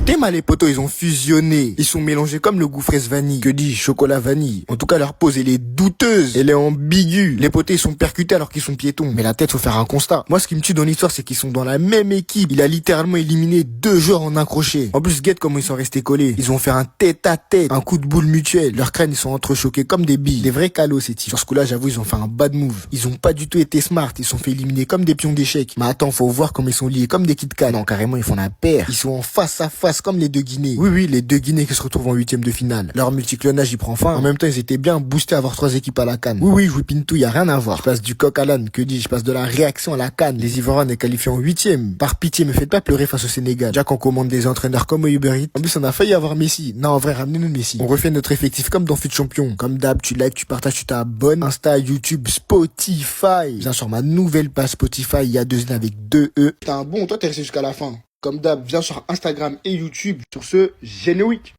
Théma, les potos, ils ont fusionné. Ils sont mélangés comme le goût fraise vanille. Que dis-je, chocolat vanille. En tout cas, leur pose, elle est douteuse. Elle est ambiguë. Les potos, ils sont percutés alors qu'ils sont piétons. Mais la tête, faut faire un constat. Moi, ce qui me tue dans l'histoire, c'est qu'ils sont dans la même équipe. Il a littéralement éliminé 2 joueurs en un crochet. En plus, guette comment ils sont restés collés. Ils ont fait un tête-à-tête, un coup de boule mutuel. Leurs crânes, ils sont entrechoqués comme des billes. Des vrais calots, ces types. Sur ce coup-là, j'avoue, ils ont fait un bad move. Ils ont pas du tout été smart. Ils sont fait éliminer comme des pions d'échecs. Mais attends, faut voir comment ils sont liés comme des Kit Kat. Non, carrément, ils font la paire. Ils sont en face à face comme les 2 Guinées. Oui, les 2 Guinées qui se retrouvent en 8e de finale. Leur multiclonage, il prend fin. En même temps, ils étaient bien boostés à avoir 3 équipes à la CAN. Oui, je whippine tout, y a rien à voir. Je passe du coq à l'âne, que dis-je, je passe de la réaction à la CAN. Les Ivoiriens est qualifiés en 8e. Par pitié, me faites pas pleurer face au Sénégal. Déjà qu'on commande des entraîneurs comme au Uber Eats. En plus, on a failli avoir Messi. Non, en vrai, ramenez-nous Messi. On refait notre effectif comme dans Fut Champion. Comme d'hab, tu likes, tu partages, tu t'abonnes. Insta, YouTube, Spotify. Viens sur ma nouvelle page Spotify, il y a 2 N avec 2 E. Putain, bon, toi, t'es resté jusqu'à la fin. Comme d'hab, viens sur Instagram et YouTube. Sur ce, générique.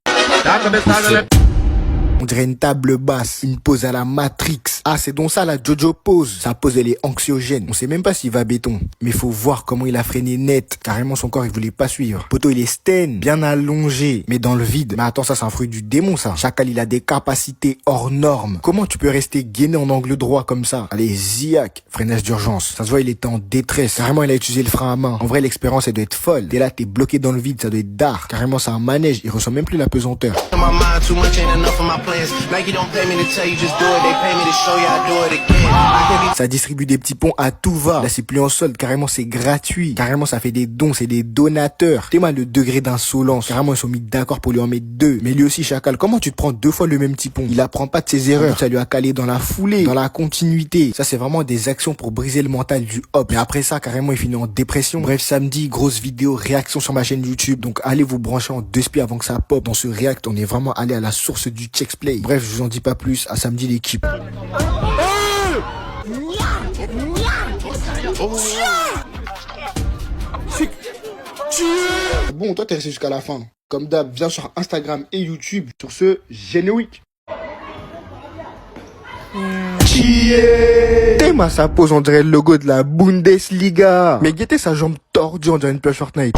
On dirait une table basse, une pose à la Matrix. Ah, c'est donc ça la Jojo pose. Sa pose, elle est anxiogène. On sait même pas s'il va béton. Mais faut voir comment il a freiné net. Carrément, son corps, il voulait pas suivre. Poto, il est sten, bien allongé, mais dans le vide. Mais attends, ça, c'est un fruit du démon, ça. Chacal, il a des capacités hors normes. Comment tu peux rester gainé en angle droit comme ça? Allez, Ziak, freinage d'urgence. Ça se voit, il était en détresse. Carrément, il a utilisé le frein à main. En vrai, l'expérience, elle doit être folle. T'es là, t'es bloqué dans le vide, ça doit être dark. Carrément, c'est un manège. Il ressent même plus la pesanteur. Ça distribue des petits ponts à tout va. Là, c'est plus en solde. Carrément, c'est gratuit. Carrément, ça fait des dons. C'est des donateurs. T'es mal le degré d'insolence. Carrément, ils sont mis d'accord pour lui en mettre 2. Mais lui aussi, Chacal, comment tu te prends 2 fois le même petit pont? Il apprend pas de ses erreurs. Ça lui a calé dans la foulée, dans la continuité. Ça, c'est vraiment des actions pour briser le mental du hop. Mais après ça, carrément, il finit en dépression. Bref, samedi, grosse vidéo, réaction sur ma chaîne YouTube. Donc, allez vous brancher en 2 spies avant que ça pop. Dans ce react, on est vraiment allé à la source du check play. Bref, je vous en dis pas plus. À samedi, l'équipe. Bon, toi, t'es resté jusqu'à la fin. Comme d'hab, viens sur Instagram et YouTube. Sur ce, générique. Théma, ça pose, on dirait le logo de la Bundesliga. Mais guettez sa jambe tordue, on dirait une pioche Fortnite.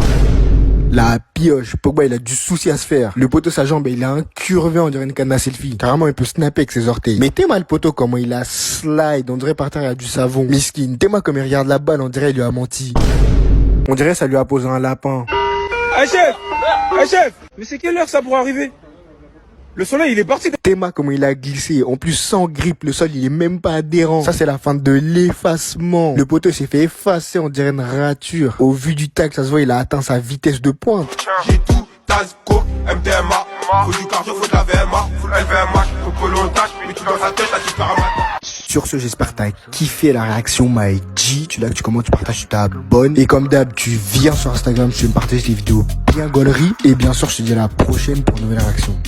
La pioche, Pogba il a du souci à se faire. Le poteau sa jambe il a incurvé, on dirait une canne à selfie. Carrément il peut snapper avec ses orteils. Mais Théma le poteau comment il a slide, on dirait par terre il a du savon. Miskin, Théma comme il regarde la balle, on dirait il lui a menti. On dirait ça lui a posé un lapin. Ah chef, mais c'est quelle heure ça pour arriver? Le soleil il est parti. Théma comment il a glissé, en plus sans grippe, le sol il est même pas adhérent. Ça c'est la fin de l'effacement. Le poteau s'est fait effacer, on dirait une rature. Au vu du tag, ça se voit il a atteint sa vitesse de pointe. J'ai tout, Tazco, MDMA, faut du cardio, faut de la VMA, faut de la LVMA, faut que l'on tâche, mais tu dans sa tête, là tu perds un matin. Sur ce, j'espère que t'as kiffé la réaction My G. Tu likes, tu commentes, tu partages, tu t'abonnes. Et comme d'hab, tu viens sur Instagram, tu me partages des vidéos bien gauleries. Et bien sûr, je te dis à la prochaine pour une nouvelle réaction.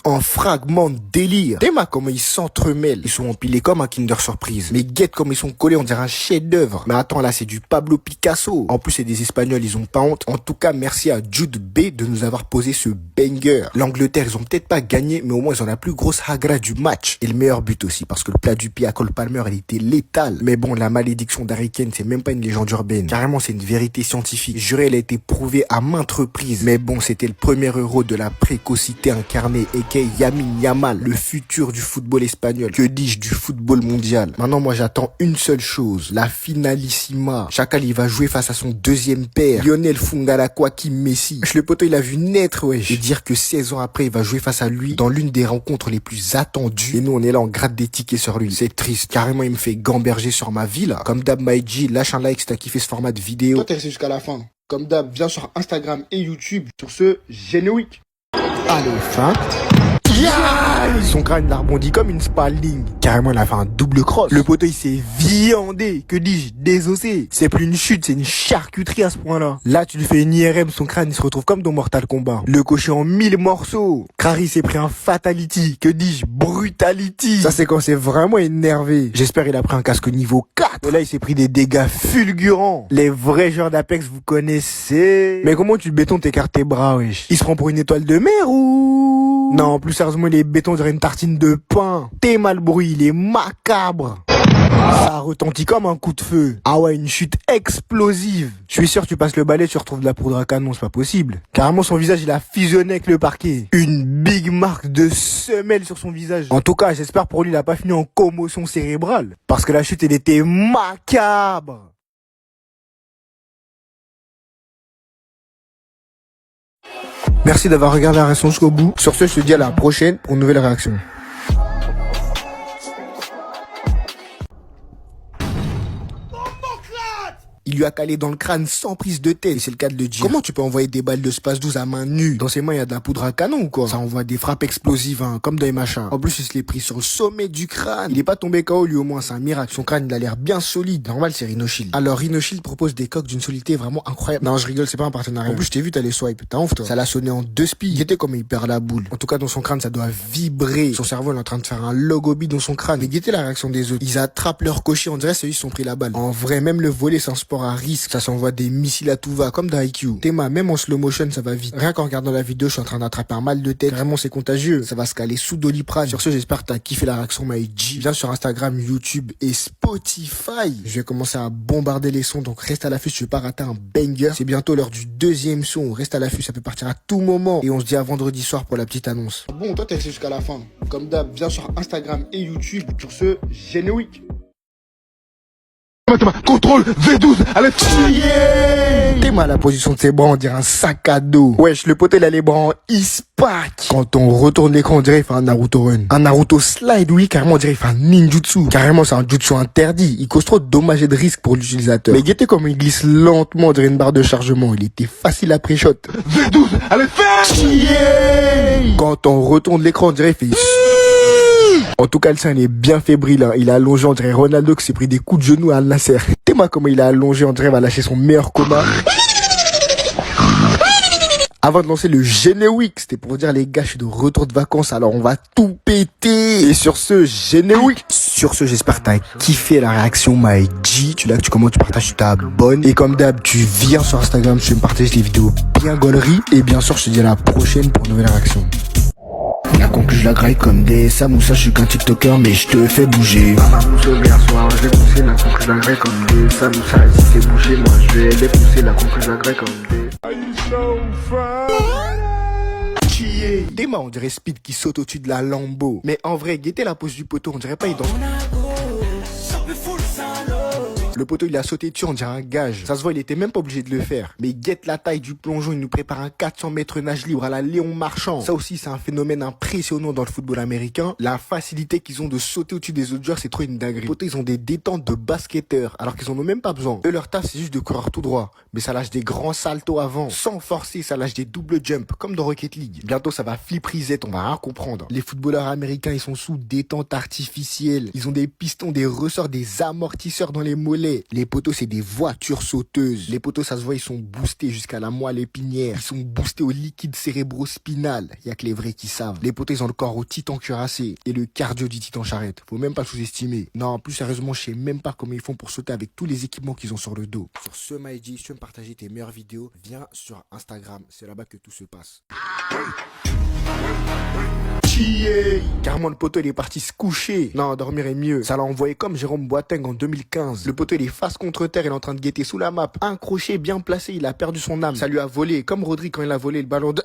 En fragments de délire. Théma comment ils s'entremêlent. Ils sont empilés comme un Kinder Surprise. Mais guette comme ils sont collés, on dirait un chef-d'œuvre. Mais attends, là c'est du Pablo Picasso. En plus c'est des Espagnols, ils ont pas honte. En tout cas, merci à Jude B de nous avoir posé ce banger. L'Angleterre, ils ont peut-être pas gagné, mais au moins ils ont la plus grosse hagra du match. Et le meilleur but aussi, parce que le plat du pied à Cole Palmer, il était létal. Mais bon, la malédiction d'Harry Kane, c'est même pas une légende urbaine. Carrément, c'est une vérité scientifique. Juré, elle a été prouvée à maintes reprises. Mais bon, c'était le premier euro de la précocité incarnée. Et Lamine Yamal, le futur du football espagnol. Que dis-je du football mondial? Maintenant, moi, j'attends une seule chose. La finalissima. Chacal, il va jouer face à son deuxième père. Lionel Fungala Kwaki Messi. Le poteau, il a vu naître, wesh. Et dire que 16 ans après, il va jouer face à lui dans l'une des rencontres les plus attendues. Et nous, on est là, on gratte des tickets sur lui. C'est triste. Carrément, il me fait gamberger sur ma vie, là. Comme d'hab, MyG, lâche un like si t'as kiffé ce format de vidéo. Toi, t'es resté jusqu'à la fin. Comme d'hab, viens sur Instagram et YouTube. Sur ce, générique. Allez, fin. Son crâne l'a rebondi comme une Spalding. Carrément, il a fait un double cross. Le poteau, il s'est viandé. Que dis-je? Désossé. C'est plus une chute, c'est une charcuterie à ce point-là. Là, tu lui fais une IRM, son crâne, il se retrouve comme dans Mortal Kombat. Le cocher en 1000 morceaux. Crary s'est pris un fatality. Que dis-je? Brutality. Ça, c'est quand c'est vraiment énervé. J'espère il a pris un casque niveau 4. Et là, il s'est pris des dégâts fulgurants. Les vrais joueurs d'Apex, vous connaissez. Mais comment tu béton t'écartes tes bras, wesh? Il se prend pour une étoile de mer ou... Non, plus sérieusement, les bétons dirait une tartine de pain. Tellement le bruit, il est macabre. Ça retentit comme un coup de feu. Ah ouais, une chute explosive. Je suis sûr, tu passes le balai, tu retrouves de la poudre à canon, c'est pas possible. Carrément, son visage, il a fusionné avec le parquet. Une big marque de semelle sur son visage. En tout cas, j'espère pour lui, il a pas fini en commotion cérébrale. Parce que la chute, elle était macabre. Merci d'avoir regardé la réaction jusqu'au bout. Sur ce, je te dis à la prochaine pour une nouvelle réaction. Il lui a calé dans le crâne sans prise de tête. Et c'est le cas de le dire. Comment tu peux envoyer des balles de space 12 à main nue? Dans ses mains, il y a de la poudre à canon ou quoi? Ça envoie des frappes explosives, hein, comme dans les machins. En plus, il se l'est pris sur le sommet du crâne. Il est pas tombé KO, lui, au moins, c'est un miracle. Son crâne, il a l'air bien solide. Normal, c'est Rhino Shield. Alors, Rhino Shield propose des coques d'une solidité vraiment incroyable. Non, je rigole, c'est pas un partenariat. En plus, je t'ai vu, t'as les swipes. T'as honte, toi. Ça l'a sonné en 2 spies. Il était comme il perd la boule. En tout cas, dans son crâne, ça doit vibrer. Son cerveau, il est en train de faire un logobi dans son crâne. Mais guettez la réaction des autres. Ils attrapent leur cocher, on dirait ceux qui se sont pris la balle. En vrai, même le volley, c'est un sport à risque. Ça s'envoie des missiles à tout va, comme dans IQ. Théma, même en slow motion, ça va vite. Rien qu'en regardant la vidéo, je suis en train d'attraper un mal de tête. Vraiment, c'est contagieux. Ça va se caler sous Doliprane. Sur ce, j'espère que t'as kiffé la réaction MyG. Viens sur Instagram, YouTube et Spotify. Je vais commencer à bombarder les sons, donc reste à l'affût, je vais pas rater un banger. C'est bientôt l'heure du 2e son. Reste à l'affût, ça peut partir à tout moment. Et on se dit à vendredi soir pour la petite annonce. Bon, toi, t'es resté jusqu'à la fin. Comme d'hab, viens sur Instagram et YouTube. Sur ce, générique. Contrôle V12, allez. Théma, la position de ses bras, on dirait un sac à dos. Wesh, le poteau, il a les bras en ispac. Quand on retourne l'écran, on dirait il fait un Naruto run. Un Naruto slide, oui, carrément, on dirait il fait un ninjutsu. Carrément, c'est un jutsu interdit. Il cause trop de dommages et de risques pour l'utilisateur. Mais guettez comme il glisse lentement, on dirait une barre de chargement. Il était facile à pré-shot. V12, allez, fais. Quand on retourne l'écran, on dirait il fait... En tout cas, le sein, il est bien fébrile, hein. Il a allongé, on dirait Ronaldo qui s'est pris des coups de genoux à Al Nasser. Théma, comment il a allongé, on dirait il va lâcher son meilleur combat. Avant de lancer le générique, c'était pour dire les gars, je suis de retour de vacances, alors on va tout péter. Et sur ce générique, j'espère que t'as kiffé la réaction MyG. Tu likes, tu commentes, tu partages, tu t'abonnes. Et comme d'hab, tu viens sur Instagram, tu me partages les vidéos bien gauleries. Et bien sûr, je te dis à la prochaine pour une nouvelle réaction. La conclue, je la graille comme des Samoussa, je suis qu'un TikToker, mais je te fais bouger. Maman pousse au bien soir, je vais pousser la conclue, je la graille comme des Samoussa. Si c'est bouger, moi je vais les pousser, la conclue, je la graille comme des... Théma, on dirait Speed qui saute au-dessus de la Lambo. Mais en vrai, guettez la pose du poteau, on dirait pas il danse. Le poteau, il a sauté dessus, on dirait un gage. Ça se voit, il était même pas obligé de le faire. Mais guette la taille du plongeon, il nous prépare un 400 mètres nage libre à la Léon Marchand. Ça aussi, c'est un phénomène impressionnant dans le football américain. La facilité qu'ils ont de sauter au-dessus des autres joueurs, c'est trop une dinguerie. Les poteaux, ils ont des détentes de basketteurs, alors qu'ils en ont même pas besoin. Eux, leur taf, c'est juste de courir tout droit. Mais ça lâche des grands saltos avant. Sans forcer, ça lâche des double jumps, comme dans Rocket League. Bientôt, ça va flip reset, on va rien comprendre. Les footballeurs américains, ils sont sous détente artificielle. Ils ont des pistons, des ressorts, des amortisseurs dans les mollets. Les poteaux, c'est des voitures sauteuses. Les poteaux, ça se voit, ils sont boostés jusqu'à la moelle épinière. Ils sont boostés au liquide cérébro-spinal. Y a que les vrais qui savent. Les poteaux, ils ont le corps au titan cuirassé et le cardio du titan charrette. Faut même pas le sous-estimer. Non, plus sérieusement, je sais même pas comment ils font pour sauter avec tous les équipements qu'ils ont sur le dos. Sur ce, MyG, si tu veux me partager tes meilleures vidéos, viens sur Instagram. C'est là-bas que tout se passe. Carrément, le poteau, il est parti se coucher. Non, dormir est mieux. Ça l'a envoyé comme Jérôme Boateng en 2015. Le poteau, il est face contre terre, il est en train de guetter sous la map. Un crochet bien placé, il a perdu son âme. Ça lui a volé, comme Rodri quand il a volé le ballon de...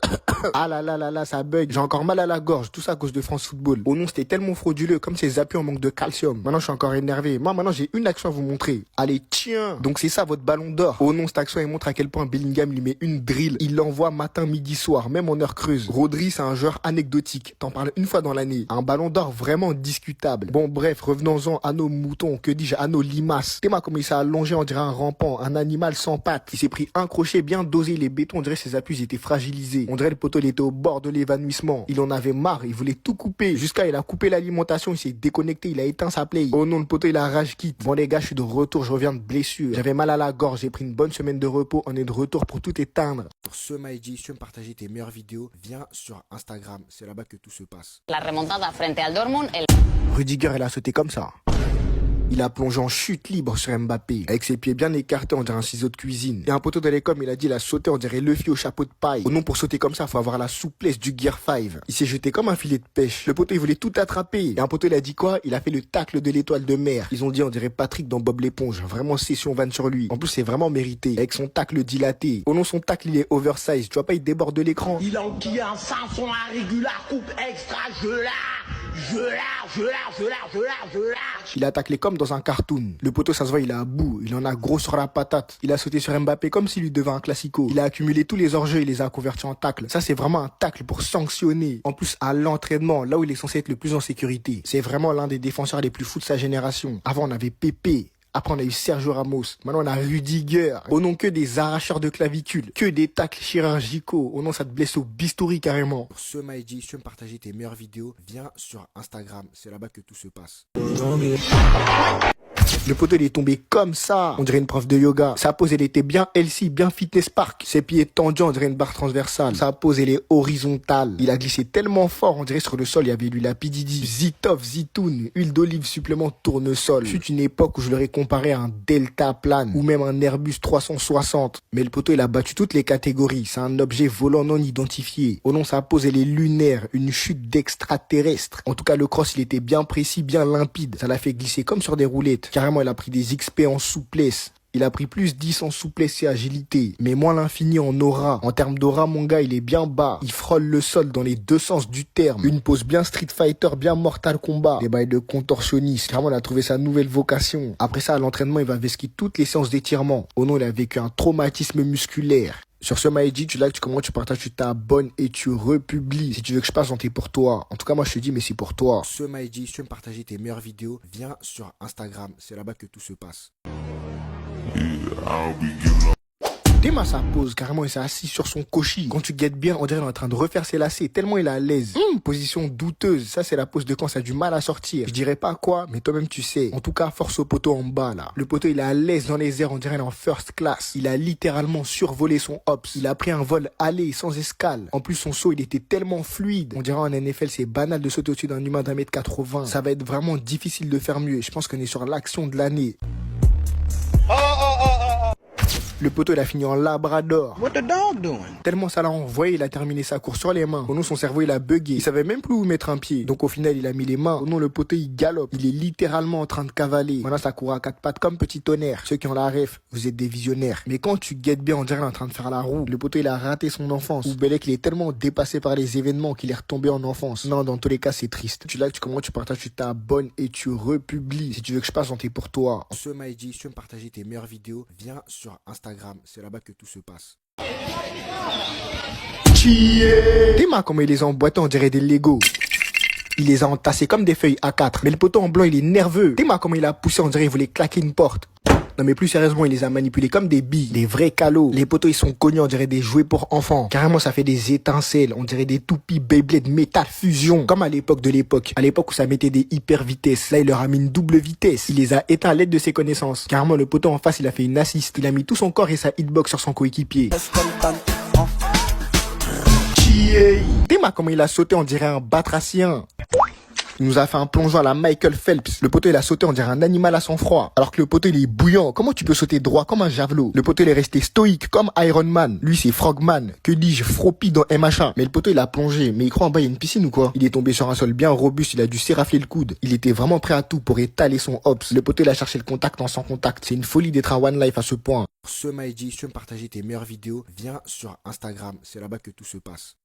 Ah là là là là, ça bug. J'ai encore mal à la gorge, tout ça à cause de France Football. Au nom, c'était tellement frauduleux, comme ses appuis en manque de calcium. Maintenant, je suis encore énervé. Moi, maintenant, j'ai une action à vous montrer. Allez, tiens. Donc, c'est ça, votre ballon d'or. Au nom, cette action, il montre à quel point Bellingham lui met une drill. Il l'envoie matin, midi, soir, même en heure creuse. Rodri, c'est un joueur anecdotique. T'en parles une fois dans l'année. Un ballon d'or vraiment discutable. Bon, bref, revenons-en à nos moutons. Que dis-je, à nos limaces. Théma, comme il s'est allongé, on dirait un rampant, un animal sans pattes. Il s'est pris un crochet bien dosé. Les bétons, on dirait ses appuis étaient fragilisés. On dirait le poteau, il était au bord de l'évanouissement. Il en avait marre, il voulait tout couper. Jusqu'à, il a coupé l'alimentation, il s'est déconnecté, il a éteint sa play. Oh non, le poteau, il a rage quitte. Bon, les gars, je suis de retour, je reviens de blessure. J'avais mal à la gorge, j'ai pris une bonne semaine de repos. On est de retour pour tout éteindre. Pour ce, MyG, si tu veux me partager tes meilleures vidéos, viens sur Instagram. C'est là-bas que tout se passe. La remontada frente al Dortmund. Rudiger, elle a sauté comme ça. Il a plongé en chute libre sur Mbappé, avec ses pieds bien écartés, on dirait un ciseau de cuisine. Et un poteau de l'école, il a dit il a sauté, on dirait Luffy au chapeau de paille. Oh non, pour sauter comme ça, faut avoir la souplesse du Gear 5. Il s'est jeté comme un filet de pêche. Le poteau, il voulait tout attraper. Et un poteau, il a dit quoi? Il a fait le tacle de l'étoile de mer. Ils ont dit, on dirait Patrick dans Bob l'éponge. Vraiment session vanne sur lui. En plus, c'est vraiment mérité. Avec son tacle dilaté. Oh non, son tacle, il est oversize. Tu vois pas, il déborde de l'écran. Il a enquillé un 500 à régular, coupe extra, je lâche. Il a taclé comme dans un cartoon. Le poteau, ça se voit, il est à bout. Il en a gros sur la patate. Il a sauté sur Mbappé comme s'il lui devait un classico. Il a accumulé tous les hors-jeux et les a convertis en tacle. Ça, c'est vraiment un tacle pour sanctionner. En plus, à l'entraînement, là où il est censé être le plus en sécurité. C'est vraiment l'un des défenseurs les plus fous de sa génération. Avant, on avait Pépé. Après, on a eu Sergio Ramos. Maintenant, on a Rudiger. Au nom que des arracheurs de clavicules. Que des tacles chirurgicaux. Au nom, ça te blesse au bistouri carrément. Pour ce Maïdi, si tu veux me partager tes meilleures vidéos, viens sur Instagram. C'est là-bas que tout se passe. Le poteau, il est tombé comme ça. On dirait une prof de yoga. Sa pose, elle était bien healthy, bien fitness park. Ses pieds tendus, on dirait une barre transversale. Sa pose, elle est horizontale. Il a glissé tellement fort, on dirait sur le sol, il y avait l'huile Lapididi, Zitoff, Zitoun, huile d'olive, supplément tournesol. Fut une époque où je l'aurais comparé à un Deltaplane ou même un Airbus 360. Mais le poteau, il a battu toutes les catégories. C'est un objet volant non identifié. Au nom, sa pose, elle est lunaire, une chute d'extraterrestre. En tout cas, le cross, il était bien précis, bien limpide. Ça l'a fait glisser comme sur des roulettes. Carrément, il a pris des XP en souplesse. Il a pris plus 10 en souplesse et agilité, mais moins l'infini en aura. En termes d'aura, mon gars, il est bien bas. Il frôle le sol dans les deux sens du terme. Une pose bien Street Fighter, bien Mortal Kombat. Des bails de contorsionniste. Clairement, il a trouvé sa nouvelle vocation. Après ça, à l'entraînement, il va vesquer toutes les séances d'étirement. Oh non, il a vécu un traumatisme musculaire. Sur ce Maïdi, tu likes, tu commentes, tu partages, tu t'abonnes et tu republies. Si tu veux que je passe, on t'est pour toi. En tout cas, moi, je te dis, mais c'est pour toi. Ce Maïdi, si tu veux me partager tes meilleures vidéos, viens sur Instagram. C'est là-bas que tout se passe. Dema sa pose, carrément il s'est assis sur son cochis. Quand tu guettes bien, on dirait qu'il est en train de refaire ses lacets, tellement il est à l'aise. Position douteuse, ça c'est la pose de quand ça a du mal à sortir. Je dirais pas quoi, mais toi-même tu sais. En tout cas, force au poteau en bas là. Le poteau il est à l'aise dans les airs, on dirait qu'il est en first class. Il a littéralement survolé son hops. Il a pris un vol aller sans escale. En plus son saut il était tellement fluide. On dirait en NFL c'est banal de sauter au-dessus d'un humain d'1m80. Ça va être vraiment difficile de faire mieux. Je pense qu'on est sur l'action de l'année. Le poteau, il a fini en labrador. What the dog doing? Tellement ça l'a envoyé, il a terminé sa course sur les mains. Au nom, son cerveau, il a bugué. Il savait même plus où mettre un pied. Donc au final, il a mis les mains. Au nom, le poteau, il galope. Il est littéralement en train de cavaler. Maintenant, ça court à quatre pattes comme petit tonnerre. Ceux qui ont la ref, vous êtes des visionnaires. Mais quand tu guettes bien, on dirait qu'il est en train de faire la roue. Le poteau, il a raté son enfance. Ou Belek, il est tellement dépassé par les événements qu'il est retombé en enfance. Non, dans tous les cas, c'est triste. Tu likes, tu commentes, tu partages, tu t'abonnes et tu republies. Si tu veux que je passe, on t'est pour toi. Ce Maïdi, si tu veux me partager tes meilleures vidéos, viens sur Instagram. C'est là-bas que tout se passe. Dema comment il les a emboîtés, on dirait des Lego. Il les a entassés comme des feuilles A4. Mais le poteau en blanc, il est nerveux. Dema comment il a poussé, on dirait qu'il voulait claquer une porte. Non mais plus sérieusement, il les a manipulés comme des billes, des vrais calots. Les poteaux, ils sont connus, on dirait des jouets pour enfants. Carrément, ça fait des étincelles, on dirait des toupies Beyblade Metal Fusion. Comme à l'époque de l'époque. À l'époque où ça mettait des hyper vitesses. Là, il leur a mis une double vitesse. Il les a éteints à l'aide de ses connaissances. Carrément, le poteau en face, il a fait une assist. Il a mis tout son corps et sa hitbox sur son coéquipier. Dema comment il a sauté, on dirait un batracien. Il nous a fait un plongeon à la Michael Phelps. Le poteau, il a sauté, on dirait un animal à sang froid. Alors que le poteau, il est bouillant. Comment tu peux sauter droit comme un javelot? Le poteau, il est resté stoïque comme Iron Man. Lui, c'est Frogman. Que dis-je? Froppy dans M1. Mais le poteau, il a plongé. Mais il croit en bas, il y a une piscine ou quoi? Il est tombé sur un sol bien robuste. Il a dû s'érafler le coude. Il était vraiment prêt à tout pour étaler son hops. Le poteau, il a cherché le contact en sans contact. C'est une folie d'être un one life à ce point. Ce Maïdi, si tu veux me partager tes meilleures vidéos, viens sur Instagram. C'est là-bas que tout se passe.